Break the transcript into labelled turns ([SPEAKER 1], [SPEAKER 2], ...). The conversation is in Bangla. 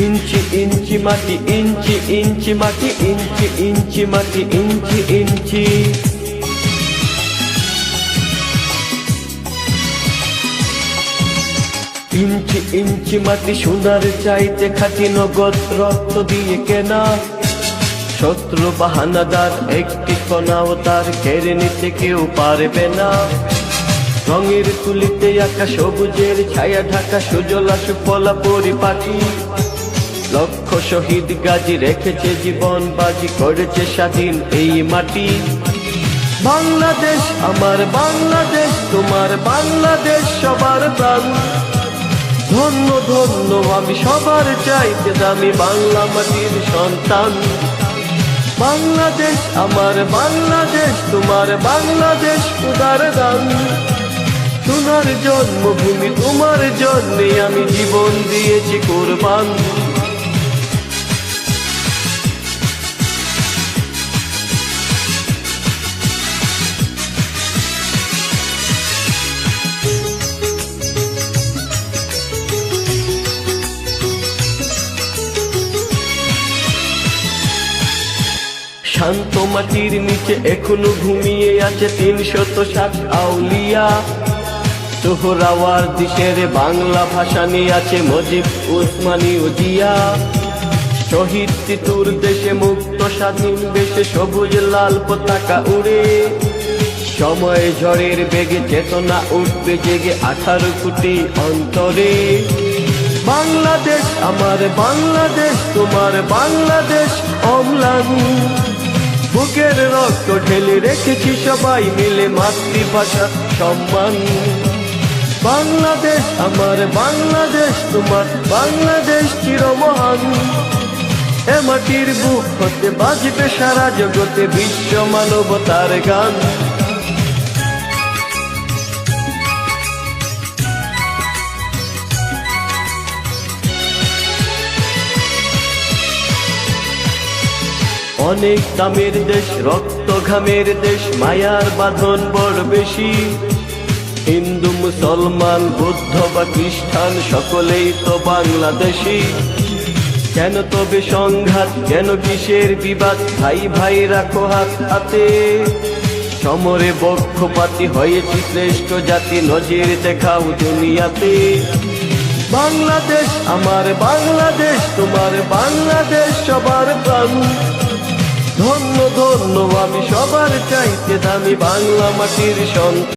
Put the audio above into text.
[SPEAKER 1] ইঞ্চি ইঞ্চি মাটি, ইঞ্চি ইঞ্চি মাটি, ইঞ্চি ইঞ্চি মাটি, ইঞ্চি ইঞ্চি। ইঞ্চি ইঞ্চি মাটি সোনার চাইতে খাঁটি, নগদ রক্ত দিয়ে কেনা। শত্রু বাহানাদার একটি কণাও তার কেড়ে নিতে কেউ পারবে না। রঙের তুলিতে আঁকা সবুজের ছায়া ঢাকা সুজলা সুফলা পরিপাটি। লক্ষ শহীদ গাজী রেখেছে জীবন বাজি, করেছে স্বাধীন এই মাটি। বাংলাদেশ আমার বাংলাদেশ, তোমার বাংলাদেশ সবার প্রাণ। ধন্য ধন্য আমি সবার চাইতে দামি বাংলা মাটির সন্তান। বাংলাদেশ আমার বাংলাদেশ, তোমার বাংলাদেশ খোদার দান। সোনার জন্মভূমি, তোমার জন্যে আমি জীবন দিয়েছি কোরবান। শান্ত মাটির নিচে এখনো ঘুমিয়ে আছে ৩৬০ আউলিয়া। সোহরাওয়ার্দী শেরে বাংলা ভাষা নিয়ে আছে মুজিব, উসমানী ও জিয়া। শহীদ তিতুর দেশে মুক্ত স্বাধীন বেশে সবুজ লাল পতাকা উড়ে। সময় ঝড়ের বেগে চেতনা উঠবে জেগে ১৮ কোটি অন্তরে। বাংলাদেশ আমার বাংলাদেশ, তোমার বাংলাদেশ অম্লান। বুকের রক্ত ঢেলে রেখেছি সবাই মিলে মাতৃভাষা সম্মান। বাংলাদেশ আমার বাংলাদেশ, তোমার বাংলাদেশ চিরমহান। এ মাটির বুক হতে বাজবে সারা জগতে বিশ্ব মানবতার গান। অনেক দামের দেশ, রক্ত ঘামের দেশ, মায়ার বাঁধন বড় বেশি। হিন্দু মুসলমান বৌদ্ধ বা খ্রিস্টান সকলেই তো বাংলাদেশি। কেন তবে সংঘাত, কেন কিসের বিবাদ, ভাই ভাই রাখো হাত হাতে। সমরে পক্ষপাতী হয়েছি শ্রেষ্ঠ জাতি, নজির দেখাও দুনিয়াতে। বাংলাদেশ আমার বাংলাদেশ, তোমার বাংলাদেশ সবার প্রাণ। ধন্য ধন্য আমি সবার চাইতে দামি বাংলা মাটির সন্তান।